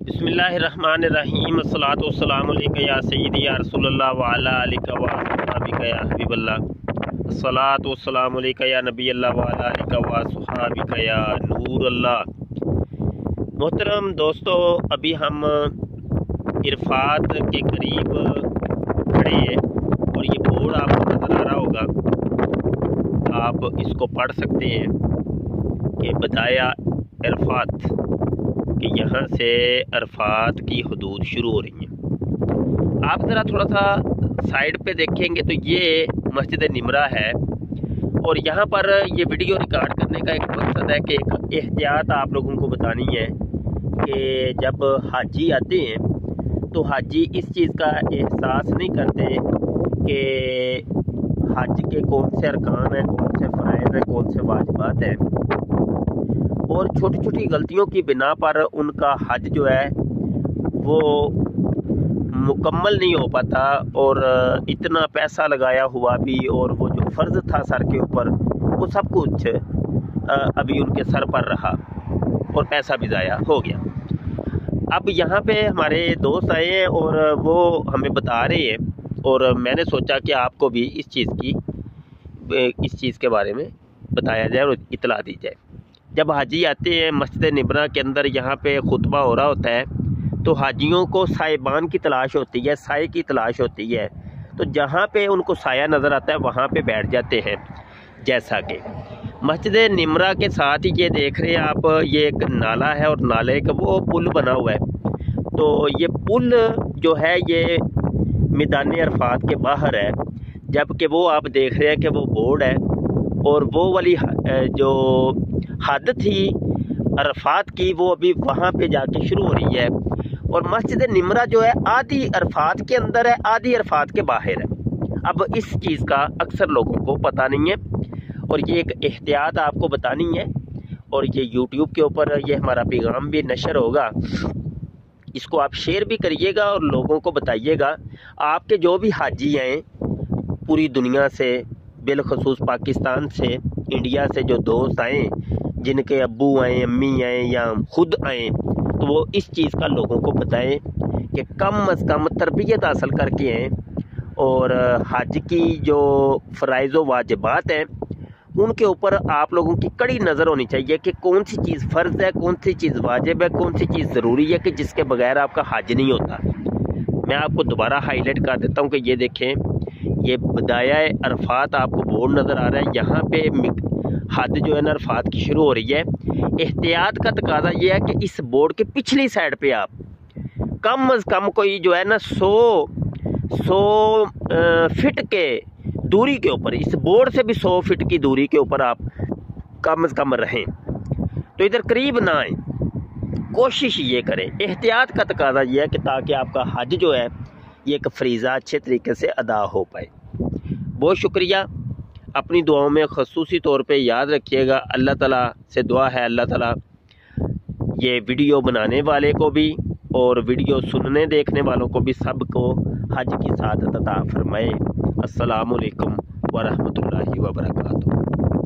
बिस्मिल्लाहिर्रहमानिर्रहीम अस्सलातु वस्सलामु अलैका या सय्यदी या रसूल अल्लाह व अला आलिका व अस्हाबिका या हबीब अल्लाह अस्सलातु वस्सलामु अलैका या नबी अल्लाह व अला आलिका व अस्हाबिका या नूर अल्लाह। मोहतरम दोस्तों, अभी हम इरफात के करीब खड़े हैं और ये बोर्ड आपको नज़र आ रहा होगा, आप इसको पढ़ सकते हैं कि बदाया इरफात कि यहाँ से अरफात की हदूद शुरू हो रही हैं। आप ज़रा थोड़ा सा साइड पे देखेंगे तो ये मस्जिद निमरा है और यहाँ पर ये वीडियो रिकॉर्ड करने का एक मकसद है कि एक एहतियात आप लोगों को बतानी है कि जब हाजी आते हैं तो हाजी इस चीज़ का एहसास नहीं करते कि हज के कौन से अरकान हैं, कौन से फ़राइज़ हैं, कौन से वाजिबात हैं, और छोटी छोटी गलतियों की बिना पर उनका हज जो है वो मुकम्मल नहीं हो पाता और इतना पैसा लगाया हुआ भी और वो जो फ़र्ज़ था सर के ऊपर वो सब कुछ अभी उनके सर पर रहा और पैसा भी ज़ाया हो गया। अब यहाँ पे हमारे दोस्त आए हैं और वो हमें बता रहे हैं और मैंने सोचा कि आपको भी इस चीज़ के बारे में बताया जाए और इतला दी जाए। जब हाजी आते हैं मस्जिद निमरा के अंदर, यहाँ पे खुतबा हो रहा होता है तो हाजियों को साहिबान की तलाश होती है, साए की तलाश होती है, तो जहाँ पे उनको साया नज़र आता है वहाँ पे बैठ जाते हैं। जैसा कि मस्जिद निमरा के साथ ही ये देख रहे हैं आप, ये एक नाला है और नाले का वो पुल बना हुआ है। तो ये पुल जो है ये मैदान अरफात के बाहर है, जबकि वो आप देख रहे हैं कि वो बोर्ड है और वो वाली जो हद थी अरफात की वो अभी वहाँ पे जाके शुरू हो रही है। और मस्जिद निमरा जो है आधी अरफात के अंदर है, आधी अरफात के बाहर है। अब इस चीज़ का अक्सर लोगों को पता नहीं है और ये एक एहतियात आपको बतानी है और ये यूट्यूब के ऊपर ये हमारा पैगाम भी नशर होगा। इसको आप शेयर भी करिएगा और लोगों को बताइएगा। आपके जो भी हाजी आएँ पूरी दुनिया से, बिलखसूस पाकिस्तान से, इंडिया से जो दोस्त आएँ, जिनके अब्बू आएँ, अम्मी आएँ या ख़ुद आएँ, तो वो इस चीज़ का लोगों को बताएं कि कम अज़ कम तरबियत हासिल करके आएँ और हज की जो फ़राइज़ व वाजिबात हैं उनके ऊपर आप लोगों की कड़ी नज़र होनी चाहिए कि कौन सी चीज़ फ़र्ज़ है, कौन सी चीज़ वाजिब है, कौन सी चीज़ ज़रूरी है कि जिसके बगैर आपका हज नहीं होता। मैं आपको दोबारा हाईलाइट कर देता हूँ कि ये देखें, ये बदाया अरफात आपको बोर्ड नज़र आ रहा है, यहाँ पे हद जो है ना अरफात की शुरू हो रही है। एहतियात का तकाजा ये है कि इस बोर्ड के पिछली साइड पे आप कम अज़ कम कोई जो है ना 100 फिट के दूरी के ऊपर, इस बोर्ड से भी 100 फिट की दूरी के ऊपर आप कम अज़ कम रहें, तो इधर करीब ना आए, कोशिश ये करें। एहतियात का तकाजा ये है कि ताकि आपका हज जो है ये एक फरीज़ा अच्छे तरीके से अदा हो पाए। बहुत शुक्रिया। अपनी दुआओं में ख़ुसूसी तौर पे याद रखिएगा। अल्लाह ताला से दुआ है अल्लाह ताला ये वीडियो बनाने वाले को भी और वीडियो सुनने देखने वालों को भी सबको हज की सादत अता फरमाए। अस्सलामु अलैकुम व रहमतुल्लाहि व बरकातुहू।